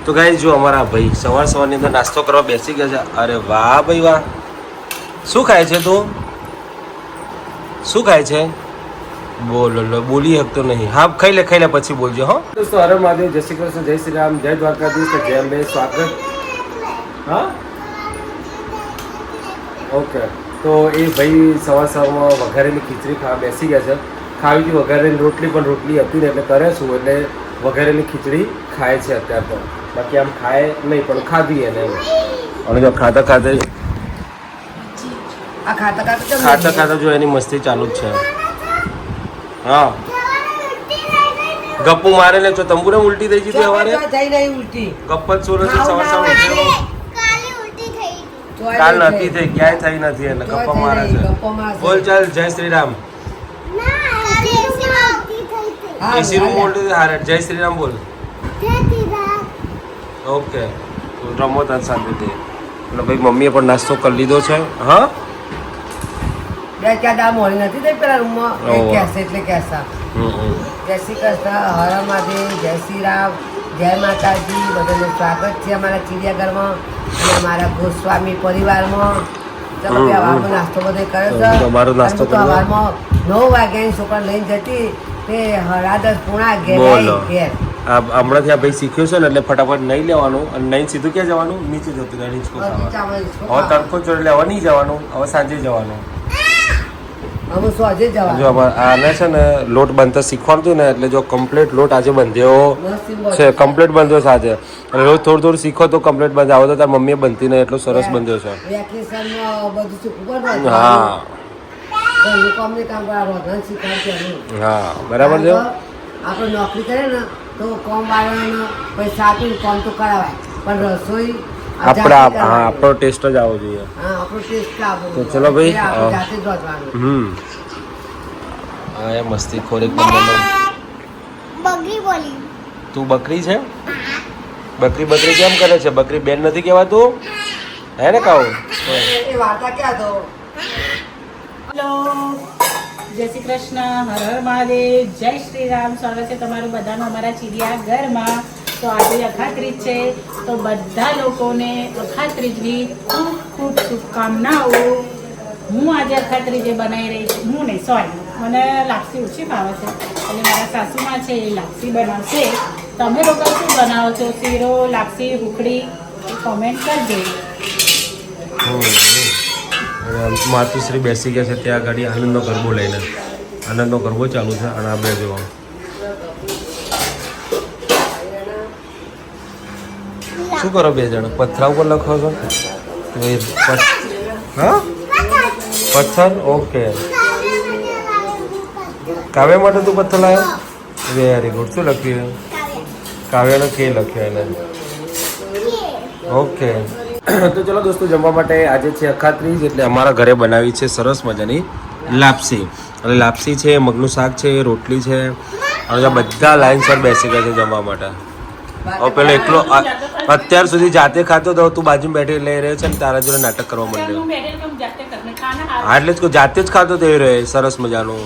તો ગાઈસ જો અમારા ભાઈ સવારની અંદર નાસ્તો કરવા બેસી ગયા છે. અરે વાહ ભાઈ વાહ. શું ખાય છે તું? શું ખાય છે? બોલો બોલી શકતો નહીં. હા ખાઈ લે પછી બોલજો. હો દોસ્તો, હર મહાદેવ, જય શ્રી કૃષ્ણ, જય શ્રી રામ, જય દ્વારકાધીશ, જય અંબે, સ્વાગત. હા ઓકે. તો એ ભાઈ સવારમાં વઘારેલી ખીચડી ખાવા બેસી ગયા છે. ખાવી હતી વઘારેલી રોટલી, પણ રોટલી હતી ને એટલે કરે શું, એટલે વઘારેલી ખીચડી ખાય છે અત્યારે તો. બાકી આમ ખાય નહીં, પણ ખાધી એને. અને જો ખાતા જો એની મસ્તી ચાલુ જ છે. હા ગપ્પુ મારે ને જો તંબુરે ઉલટી થઈ જતી હવારે. ગપ્પત સોરો છે સવાર કાલ નથી થઈ, ક્યાંય થઈ નથી, એટલે ગપ્પા મારે છે. બોલ ચાલ જય શ્રી રામ. એસી રૂમ બોલતી હારે જય શ્રી રામ બોલ. ઓકે રમો તાર શાંતિથી. એટલે ભાઈ મમ્મીએ પણ નાસ્તો કરી લીધો છે. હા જય શ્રી કૃષ્ણ, હર મહાદેવ, જય શ્રી રામ, જય માતાજી. બધાને સ્વાગત છે અમારા ચિડિયાઘરમાં અને અમારા ગોસ્વામી પરિવારમાં. નાસ્તો બધો કર્યો છે. તમારો નાસ્તો સવારમાં 9 વાગ્યાની છોકરા લઈને જતી તે 10:30 ઘેર. હમણાંથી આ ભાઈ શીખ્યો છે ને, એટલે ફટાફટ નહીં લેવાનું અને નહીં સીધું ક્યાં જવાનું, નીચે જતું રહે હિંચકો ખાવા. હવે તડકો ચોરી લેવા નહીં જવાનું, હવે સાંજે જવાનું. જો આને છે ને લોટ બાંધતા શીખવાનું હતું ને, એટલે જો કમ્પ્લીટ લોટ આજે બાંધ્યો છે, કમ્પ્લીટ બાંધ્યો છે આજે. અને રોજ થોડું શીખો તો કમ્પ્લીટ બાંધે. આવો તો તાર મમ્મીએ બનતી ને એટલો સરસ બાંધ્યો છે. હા હા બરાબર છે. આપણે નોકરી કરે ને તો કોમ વાળાને પૈસા આપીને કોમ તો કરાવાય, પણ રસોઈ આપણો ટેસ્ટ જ આવવો જોઈએ. તો ચલો ભાઈ. હા મસ્તી ખોરી. તું બકરી છે? બકરી કેમ કરે છે? બકરી બેન નથી કહેવાતું હે ને? કહું હેલો, જય શ્રી કૃષ્ણ, હર હર મહાદેવ, જય શ્રી રામ. સ્વાગત છે તમારું બધાનું અમારા ચિડિયાઘરમાં. તો આજે અખાત્રીજ છે, તો બધા લોકોને અખાત્રીજની ખૂબ ખૂબ શુભકામનાઓ. હું આજે અખાત્રીજે બનાવી રહી છું. હું નહીં, સોરી, મને લાપસી ઓછી ભાવે છે, એટલે મારા સાસુમાં છે એ લાપસી બનાવશે. તમે લોકો શું બનાવો છો? શીરો, લાપસી, હુકડી? કોમેન્ટ કરજો. માતુશ્રી બેસી ગયા છે ત્યાં આગળ આનંદનો ગરબો લઈને. આનંદનો ગરબો ચાલુ છે. અને આ બે જો શું કરો બે જણ? પથરા ઉપર લખો છો? હા પથ્થર. ઓકે, કાવ્ય માટે તું પથ્થર લાવ્યો? Very good. શું લખ્યું? કાવ્યનો કે લખ્યો એને. ઓકે તો ચલો દોસ્તો, જમવા માટે આજે છે અખાત્રીજ, એટલે અમારા ઘરે બનાવી છે સરસ મજાની લાપસી. અને લાપસી છે, મગનું શાક છે, રોટલી છે, અને બધા લાઈનસર બેસી ગયા છે જમવા માટે. હવે પેલો એકલો અત્યાર સુધી જાતે ખાતો તો, તું બાજુ બેઠી લઈ રહ્યો છે ને તારા જોડે નાટક કરવા માંડ્યો. હા એટલે જ જાતે જ ખાતો તો એ રહે સરસ મજાનું.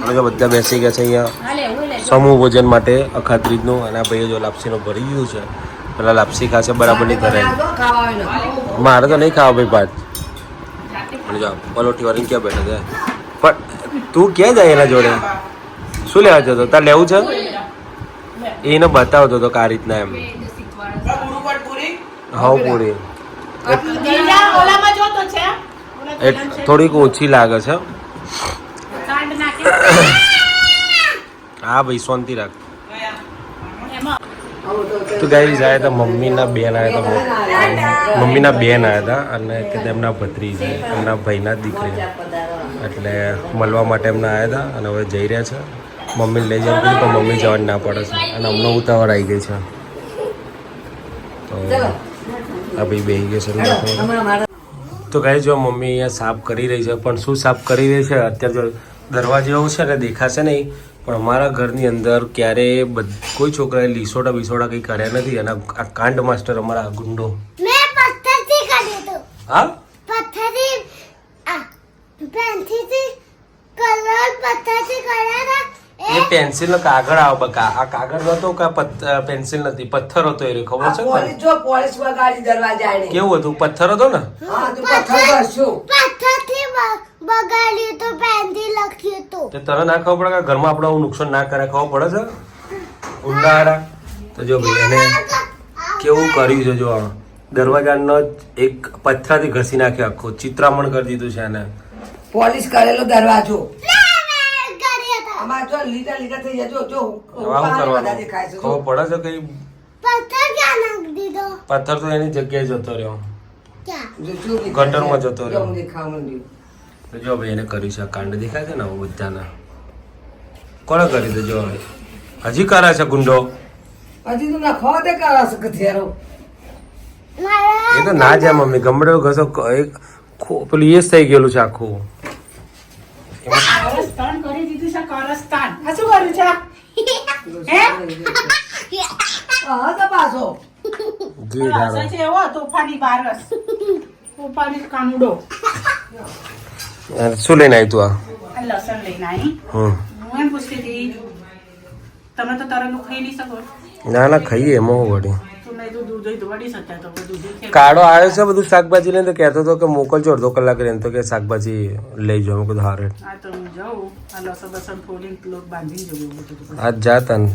અને જો બધા બેસી ગયા છે અહીંયા સમૂહ ભોજન માટે અખાત્રીજનું. અને આ ભાઈએ જો લાપસીનો ભરી ગયું છે. પેલા લાપસી ખાશે બરાબરની કરે. મારે તો નહીં ખાવા ભાઈ ભાત. અને જો પલોઠી વાળી ક્યાં બેઠા છે? પણ તું ક્યાં જાય એના જોડે? શું લેવા જતો? તાર લેવું છે? એને બતાવતો હતો આ રીતના એમ. હા પૂરી થોડીક ઓછી લાગે છે. હા ભાઈ શાંતિ રાખ. તો ગાઈસ આવ્યા હતા મમ્મીના બેન આવ્યા હતા અને કે તેમના ભત્રી છે, એમના ભાઈના દીકરી, એટલે મળવા માટે એમને આવ્યા હતા. અને હવે જઈ રહ્યા છે. મમ્મીને લઈ જવાનું કીધું પણ મમ્મી જવાની ના પડે છે. અને અમને ઉતાવળ આવી ગઈ છે. તો આ ભાઈ બેસી ગયો છે. તો ગાઈસ જો મમ્મી અહીંયા સાફ કરી રહી છે, પણ શું સાફ કરી રહી છે અત્યારે જો દરવાજો એવું છે ને દેખાશે નહીં, પણ અમારા ઘરની અંદર ક્યારેય કોઈ છોકરાએ લીસોડા બીસોડા કંઈ કર્યા નથી. અને આ કાંડ માસ્ટર અમારા ગુંડો હા એ પેન્સિલ નો કાગળ આવે બકા. આ કાગળ નતો કે પેન્સિલ નથી, પથ્થર હતો એ ખબર છે ને? પોલીસ જો પોલીસ વગાડી દરવાજા આઈને. કેવું હતું? પથ્થર હતો ને? હા તું પથ્થર કરશું. પથ્થરથી બગાડ્યું તો પેનથી લખ્યું તો તે તને ના ખબર પડે કે ઘરમાં આપણે આવું નુકસાન ના કરે? ખબર પડે છે ઊંડારા? તો જો ભાઈ એને કેવું કર્યું છે. જો આ દરવાજાનો એક પથ્થરથી ઘસી નાખ્યો, આખો ચિત્રામણ કરી દીધું છે એને. પોલીસ કરેલો દરવાજો અમાર જો લીટા લીટા થઈ જાય. જો જો આવું કરવાનું દેખાય છે. ખબર પડે છે કઈ? પથ્થર ક્યાં નાખી દીધો પથ્થર તો એની જગ્યાએ જતો રહ્યો, ક્યાં જો શું દેખાય? ગટરમાં જતો રહ્યો. જો દેખાવા માંડ્યું. તો જો ભાઈ એને કર્યું છે આ કાંડ. દેખાય છે ને આવું બધાના? કોણે કરી દે? જો હજી કરે છે ગુંડો. હજી તું ના ખવા દે કરા છે કથિયારો. મારા એ તો ના જાય મમ્મી, ગમડે ઘસો પેલું એ જ થઈ ગયેલું છે આખું. કરસ્તાન કરી દીધું છે, કરસ્તાન. આ શું કર્યું છે? હે? હા તો પાછો જોઈ રસ ધારો. છે એવો તોફાની બારસ, તોફાની કાનુડો. શું લઈને આવી તું આ? આ લસણ લઈને આવી. હું એમ પૂછતી હતી, તમે તો તરત ખાઈ નહીં શકો. ના ના ખાઈએ એમાં હું વળી. તું નહીં તો દૂધ હોય તો વળી શકતા તો દૂધ ખેર. કાળો આવ્યો છે બધું શાકભાજી લઈને, તો કહેતો હતો કે મોકલજો અડધો કલાક રહીને, તો કે શાકભાજી લઈ જાઓ. મેં કીધું હારે. આ તો હું જાઉં, આ લસણ બસણ ફોલીને લોટ બાંધીને જવું એવું બધું. આજ જાતા ને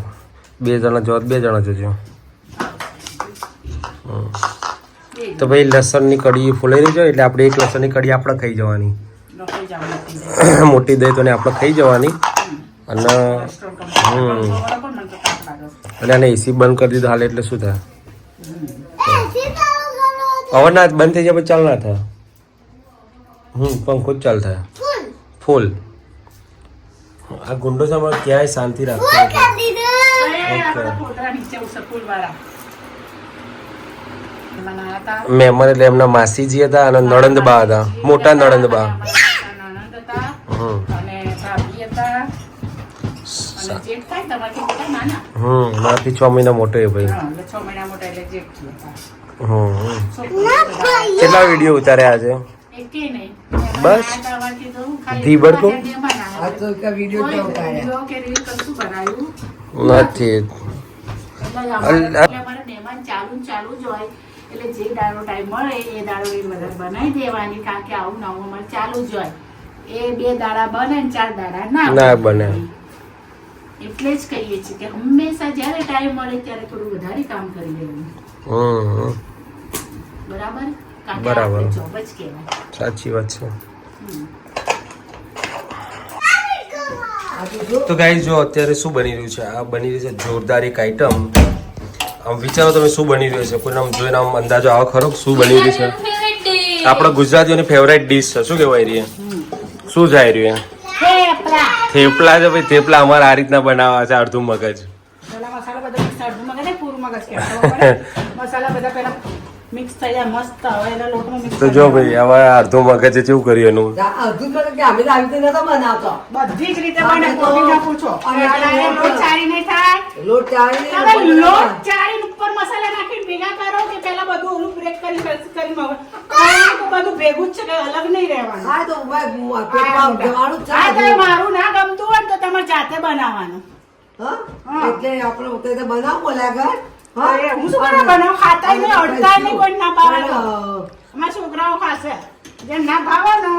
2 જણા જો, 2 જણા જજો. તો ભાઈ લસણની કઢી ફોલાઈ રહી છે, એટલે આપણે એક લસણની કઢી આપણે ખાઈ જવાની. લખાઈ જવાનું. મોટી દહીં તો ને આપણે ખાઈ જવાની. અને કોલેસ્ટ્રોલ કમ બરાબર મને તો તાપ લાગે છે. અને આને એસી બંધ કરી દીધું હાલ, એટલે શું થાય? એસી ચાલુ કરો હવે ના બંધ થઈ જાય પછી ચાલ ના થાય. પંખો જ ચાલ થાય ફૂલ. આ ગુંડો છે અમારે ક્યાંય શાંતિ રાખતો નથી. કરી દીધું એ આ બધા ફોતરા નીચે ઉસકુલવાળા. મહેમાન આયા તા. મહેમાન એટલે એમના માસીજી હતા અને નણંદબા હતા, મોટા નણંદબા. નણંદ હતા અને ભાભી હતા અને જેઠ થાય તમારથી મોટા નાના. મારાથી 6 મહિના મોટો એ ભાઈ. હા, એટલે 6 મહિના મોટા એટલે જેઠ હતા. હમ કેટલા વિડીયો ઉતાર્યા આજે? એકે નહીં. બસ. મહેમાન આયા તા, અમારથી તો હું ખાલી ધીબડ તો? મહેમાન આયા. આ તો કે વિડિયો કોઈ તો ઉતાર્યા. વિડીયો કે રીલ કશું બનાવ્યું નથી. એટલે અમારે મહેમાન ચાલુ ને ચાલુ જ હોય. એટલે જે દાડો ટાઈમ મળે એ દાડો એ બધા બનાવી દેવાની, કારણ કે આવું નવું અમારે ચાલુ જ હોય. એ 2 દાડા બને ને 4 દાડા ના ના બને. એટલે જ કહીએ છીએ કે હંમેશા જ્યારે ટાઈમ મળે ત્યારે થોડું વધારે કામ કરી દેવું. હમ બરાબર? કારણ કે બરાબર. આપણે જોબ જ કહેવાય. સાચી વાત છે. આ તો જો તો ગાઈસ જો અત્યારે શું બની રહ્યું છે? આ બની રહ્યું છે જોરદાર એક આઈટમ. આમ વિચારો તમે શું બની રહ્યું છે? કોઈને આમ જોઈને આમ અંદાજો આવો ખરો શું બની રહ્યું છે? આપણા ગુજરાતીઓની ફેવરેટ ડીશ છે. શું કહેવાય રહી? શું જાય રહ્યું? થેપલા. થેપલા છે ભાઈ. થેપલા અમારે આ રીતના બનાવવા છે, અડધું મગજ. પેલા મસાલા બધા મિક્સ, અડધું મગજ ને પૂરું મગજ કહેવાય. મસાલા બધા પેલા મિક્સ થઈ જાય મસ્ત. હવે એના લોટમાં મિક્સ તો જો ભાઈ હવે અડધું મગજ કેવું કર્યું એનું? અડધું મને કે અમે તો આવી રીતે નતો બનાવતો. બધી જ રીતે બને. કોબીને પૂછો. અમે તો પેલા એ લોટ ચાળી નહીં થાય. લોટ ચાળી ને હવે લોટ ચાળીને ઉપર મસાલા નાખીને ભેગા કરો કે પેલા બધું ઓલું બ્રેક કરી તો બધું ભેગું જ છે, કઈ અલગ નહીં રહેવાનું. હા તો પેટમાં જવાનું જ હા, તો છે. મારું ના ગમતું હોય ને તો તમારે જાતે બનાવવાનું. હા? હા. એટલે આપણે પોતે તો બનાવ બોલ્યા કર. હા, એ હું શું કરવા બનાવું? ખાતાય નહીં, અડતાય નહીં, કોઈ ના ભાવે તો. પણ, અમારા છોકરાઓ ખાશે. જેમ ના ભાવે ને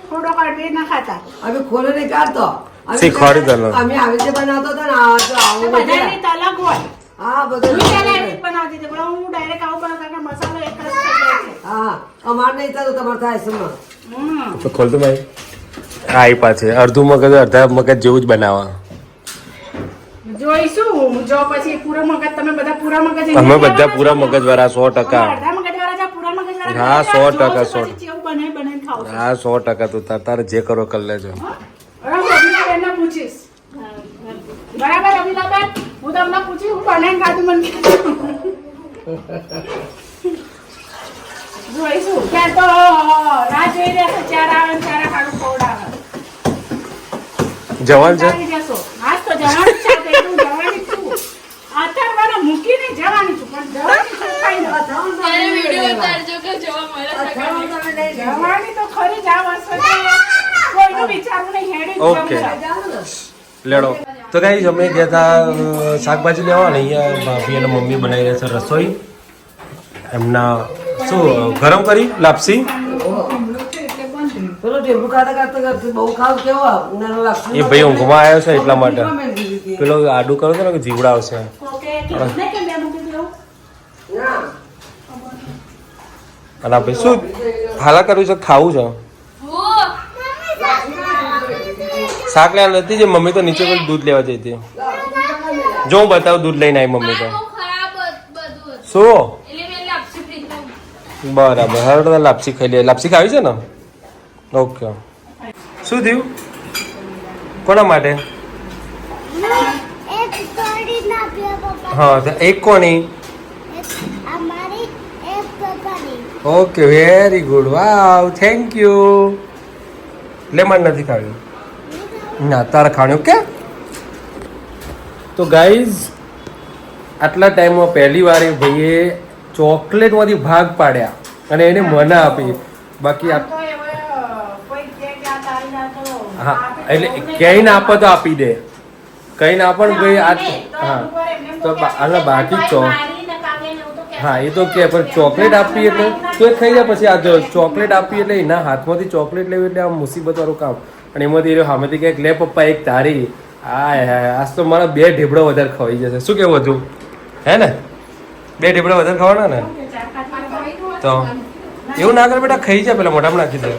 થોડો કાઢી ના ખાતા. અમે ખોલો નહીં કાઢતો. અમે શીખવાડી દો ને. અમે આવી રીતે બનાવતો હતો ને આ તો આવું બધાની બધું. રીત અલગ હોય. હા હું પહેલા એવી બધું. રીત બનાવતી હતી, પણ હું ડાયરેક્ટ આવું બનાવતા કે મસાલો એક જ થઈ જાય છે. હા અમાર નહીં થતું તમારે થાય છે એમાં. હમ. તો ખોલતું ભાઈ. આ પાસે અડધું મગજ અડધા મગજ જેવું જ બનાવવા. જોઈશું જો પછી પૂરા મગજ તમે બધા પૂરા મગજ અમે બધા પૂરા મગજ વાળા 100%. અડધા મગજ વાળા જા પૂરા મગજ વાળા હા, 100%, પછી કેવું બનાવીને ખાવ છો. હા 100% તું તારે જે કરો કરી લેજો. હવે હું અભિલાબેનને પૂછીશ. બરાબર અભિલાબેન, હું તમને પૂછીશ હું બનાવીને ખાધું મને જોઈશું. ત્યાં તો રાહ જોઈ રહેશે ચાર આવે ને ચાર ખાડું ખવડાવે. જવાન છે? આવી જશો. હા તો જવાની જ છે, હું જવાની જ છું. અત્યારે મને મૂકીને જવાની છું, પણ જવાની છું કાંઈ નથી. અથાણું વિડીયો તમે ઉતારજો કે જોવા મળે છે. અથાણું તમે નહીં જવાનું. જવાની તો ખરી જ આ વર્ષે કોઈનું વિચારવું નહીં, હેડી જ ઓકે. જવું છે. જાઓ ને. લેડો. તો ગાઈઝ અમે ગયા હતા શાકભાજી લેવા અને અહીંયા ભાભી અને મમ્મી બનાવી રહ્યા છે રસોઈ. એમના શું ગરમ કરી લાપસી પેલો ટેબુ ખાતા ખાતા બહુ ખાવ કેવો ઉનાળો લાગશે એ ભાઈ ઊંઘમાં આવ્યો છે એટલા માટે પેલો આડું કરો છો ને કે જીવડા આવશે. ના અને ભાઈ શું હાલા કર્યું છે ખાવું છે શાક લેવા નથી જે મમ્મી તો નીચે પેલું દૂધ લેવા જઈ હતી. જો હું બતાવું દૂધ લઈને આવી મમ્મી તો શું બરાબર હવે તો લાપસી ખાઈ લે. લાપસી ખાવી છે ને ઓકે. શું થયું કોના માટે? એક થોડી ના પીવા પપ્પા હા તો એક કોની? અમારી એક પપ્પાની okay very good wow thank you. Lemon નથી ખાવી ના તારે ખાણી ઓકે. તો ગાઈઝ આટલા ટાઈમમાં પહેલી વાર એ ભાઈએ ચોકલેટમાંથી ભાગ પાડ્યા અને એને મને આપી. બાકી હા એટલે ક્યાંય ના આપે તો આપી દે કઈ ના પણ ભાઈ આ હા તો બાકી હા એ તો કે પણ ચોકલેટ આપી એટલે તો એ ખાઈ જાય. પછી આ જો ચોકલેટ આપી એટલે એના હાથમાંથી ચોકલેટ લેવી એટલે આ મુસીબત વાળું કામ. અને એમાંથી સામેથી કંઈક લે પપ્પા એક તારી આજ તો મારા 2 ઢેબડા વધારે ખવાઈ જશે. શું કેવું હતું હે ને 2 ઢેબડા વધારે ખવાના ને તો એવું ના કરે બેટા ખાઈ જાય પેલા મોઢામાં નાખી દે.